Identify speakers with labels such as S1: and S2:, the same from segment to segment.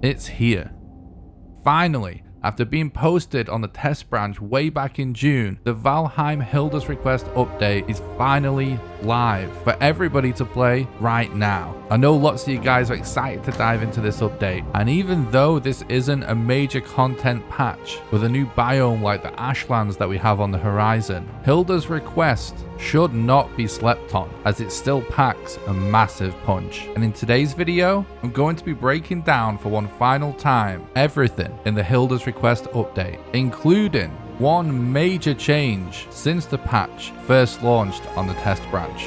S1: It's here. Finally, after being posted on the test branch way back in June, the Valheim Hildir's Request update is finally live for everybody to play right now. I know lots of you guys are excited to dive into this update, and even though this isn't a major content patch with a new biome like the Ashlands that we have on the horizon, Hildir's Request should not be slept on, as it still packs a massive punch. And in today's video, I'm going to be breaking down for one final time everything in the Hildir's Request update, including one major change since the patch first launched on the test branch.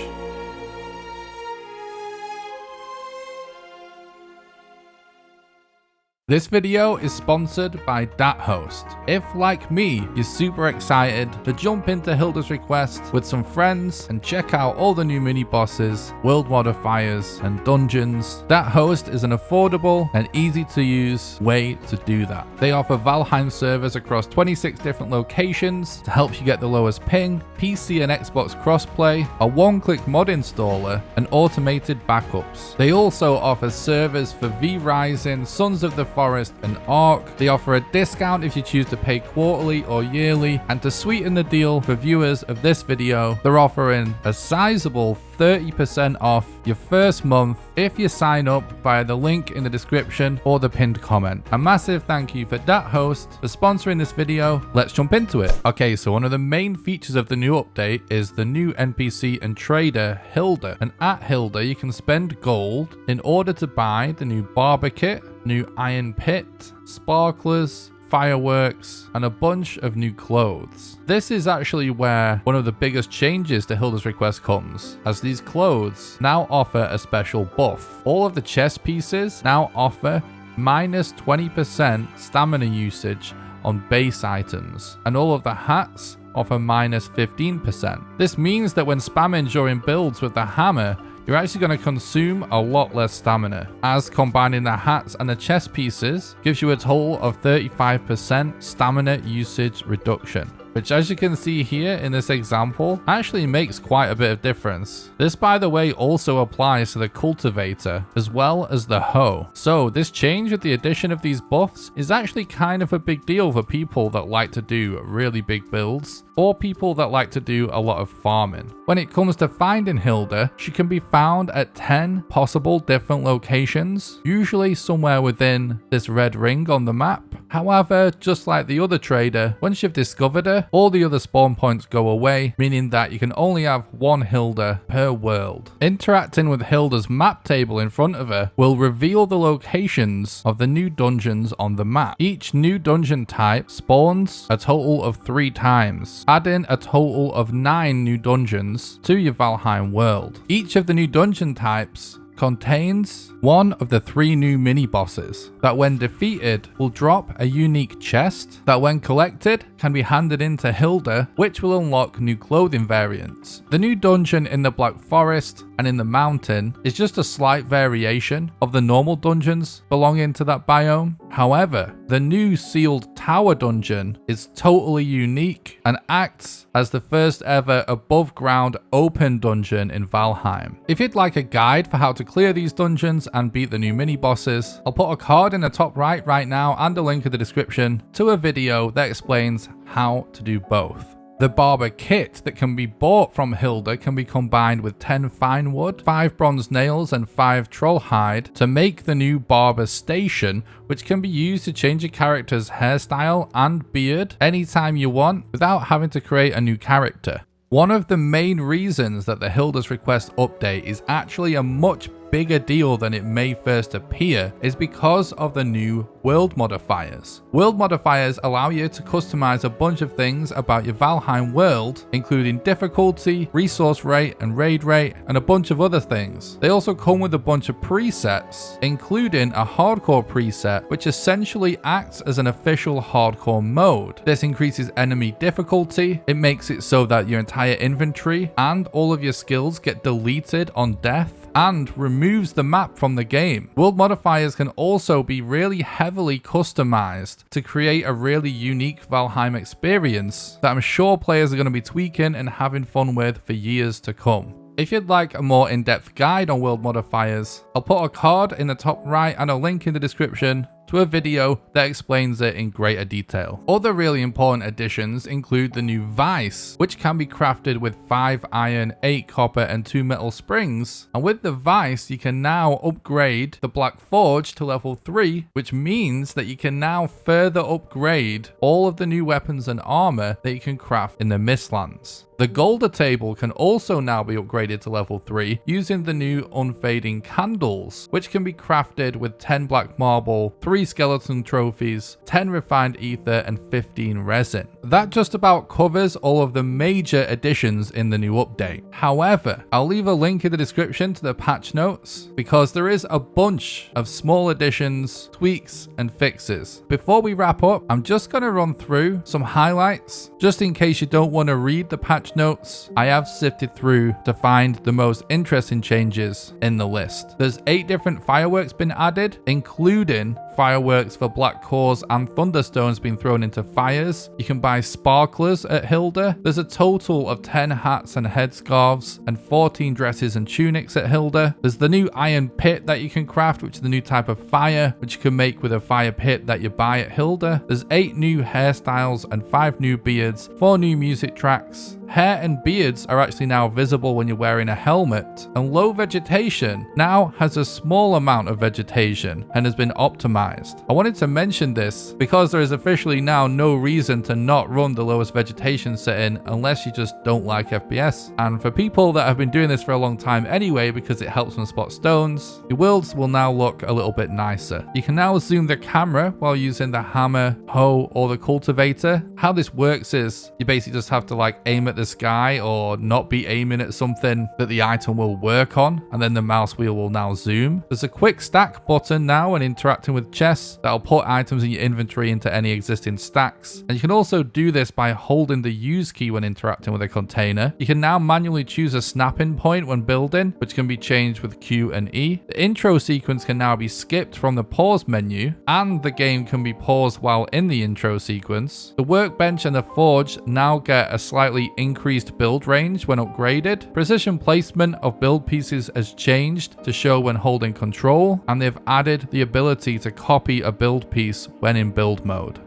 S1: This video is sponsored by DatHost. If, like me, you're super excited to jump into Hildir's Request with some friends and check out all the new mini-bosses, world modifiers, and dungeons, DatHost is an affordable and easy-to-use way to do that. They offer Valheim servers across 26 different locations to help you get the lowest ping, PC and Xbox crossplay, a one-click mod installer, and automated backups. They also offer servers for V-Rising, Sons of the Forest, and Ark. They offer a discount if you choose to pay quarterly or yearly, and to sweeten the deal for viewers of this video, they're offering a sizable 30% off your first month if you sign up via the link in the description or the pinned comment. A massive thank you for DatHost for sponsoring this video. Let's jump into it. Okay, so one of the main features of the new update is the new NPC and trader Hildir, and at Hildir you can spend gold in order to buy the new barber kit, new iron pit, sparklers, fireworks, and a bunch of new clothes. This is actually where one of the biggest changes to Hildir's Request comes, as these clothes now offer a special buff. All of the chest pieces now offer minus 20% stamina usage on base items, and all of the hats offer minus 15%. This means that when spamming during builds with the hammer, you're actually going to consume a lot less stamina, as combining the hats and the chest pieces gives you a total of 35% stamina usage reduction, which, as you can see here in this example, actually makes quite a bit of difference. This, by the way, also applies to the cultivator as well as the hoe. So this change with the addition of these buffs is actually kind of a big deal for people that like to do really big builds, or people that like to do a lot of farming. When it comes to finding Hildir, she can be found at 10 possible different locations, usually somewhere within this red ring on the map. However, just like the other trader, once you've discovered her, all the other spawn points go away, meaning that you can only have one Hildir per world. Interacting with Hildir's map table in front of her will reveal the locations of the new dungeons on the map. Each new dungeon type spawns a total of 3 times, adding a total of 9 new dungeons to your Valheim world. Each of the new dungeon types contains one of the 3 new mini-bosses that, when defeated, will drop a unique chest that, when collected, can be handed into Hildir, which will unlock new clothing variants. The new dungeon in the Black Forest and in the mountain is just a slight variation of the normal dungeons belonging to that biome. However, the new sealed tower dungeon is totally unique and acts as the first ever above ground open dungeon in Valheim. If you'd like a guide for how to clear these dungeons and beat the new mini bosses, I'll put a card in the top right now and a link in the description to a video that explains how to do both. The barber kit that can be bought from Hildir can be combined with 10 fine wood, 5 bronze nails, and 5 troll hide to make the new barber station, which can be used to change your character's hairstyle and beard anytime you want without having to create a new character. One of the main reasons that the Hildir's Request update is actually a much bigger deal than it may first appear is because of the new world modifiers. World modifiers allow you to customize a bunch of things about your Valheim world, including difficulty, resource rate, and raid rate, and a bunch of other things. They also come with a bunch of presets, including a hardcore preset, which essentially acts as an official hardcore mode. This increases enemy difficulty, it makes it so that your entire inventory and all of your skills get deleted on death, and removes the map from the game. World modifiers can also be really heavily customized to create a really unique Valheim experience that I'm sure players are going to be tweaking and having fun with for years to come. If you'd like a more in-depth guide on world modifiers, I'll put a card in the top right and a link in the description to a video that explains it in greater detail. Other really important additions include the new vice, which can be crafted with 5 iron, 8 copper and 2 metal springs. And with the vice, you can now upgrade the black forge to level 3, which means that you can now further upgrade all of the new weapons and armor that you can craft in the Mistlands. The Golder table can also now be upgraded to level 3 using the new unfading candles, which can be crafted with 10 black marble, 3 skeleton trophies, 10 refined ether and 15 resin. That just about covers all of the major additions in the new update. However, I'll leave a link in the description to the patch notes because there is a bunch of small additions, tweaks and fixes. Before we wrap up, I'm just going to run through some highlights just in case you don't want to read the patch notes. I have sifted through to find the most interesting changes in the list. There's 8 different fireworks been added, including fireworks for black cores and thunderstones being thrown into fires. You can buy sparklers at Hildir. There's a total of 10 hats and headscarves and 14 dresses and tunics at Hildir. There's the new iron pit that you can craft, which is the new type of fire, which you can make with a fire pit that you buy at Hildir. There's 8 new hairstyles and 5 new beards, 4 new music tracks. Hair and beards are actually now visible when you're wearing a helmet, and low vegetation now has a small amount of vegetation and has been optimized. I wanted to mention this because there is officially now no reason to not run the lowest vegetation setting unless you just don't like FPS. And for people that have been doing this for a long time anyway, because it helps them spot stones, your worlds will now look a little bit nicer. You can now zoom the camera while using the hammer, hoe, or the cultivator. How this works is you basically just have to like aim at the sky or not be aiming at something that the item will work on, and then the mouse wheel will now zoom. There's a quick stack button now when interacting with chests that'll put items in your inventory into any existing stacks, and you can also do this by holding the use key when interacting with a container. You can now manually choose a snapping point when building, which can be changed with Q and E. The intro sequence can now be skipped from the pause menu, and the game can be paused while in the intro sequence. The workbench and the forge now get a slightly increased build range when upgraded. Precision placement of build pieces has changed to show when holding control, and they've added the ability to copy a build piece when in build mode.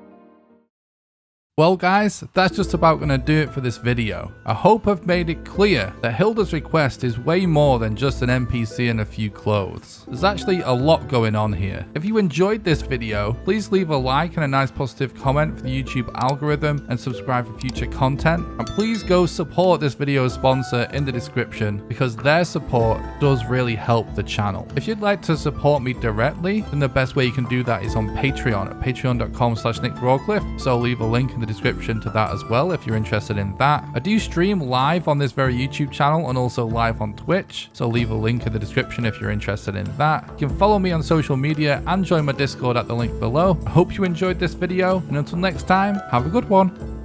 S1: Well guys, that's just about going to do it for this video. I hope I've made it clear that Hildir's request is way more than just an NPC and a few clothes. There's actually a lot going on here. If you enjoyed this video, please leave a like and a nice positive comment for the YouTube algorithm and subscribe for future content. And please go support this video's sponsor in the description because their support does really help the channel. If you'd like to support me directly, then the best way you can do that is on Patreon at patreon.com/nickrawcliffe. So I'll leave a link in the description to that as well if you're interested in that. I do stream live on this very YouTube channel and also live on Twitch, so leave a link in the description if you're interested in that. You can follow me on social media and join my Discord at the link below. I hope you enjoyed this video, and until next time, have a good one.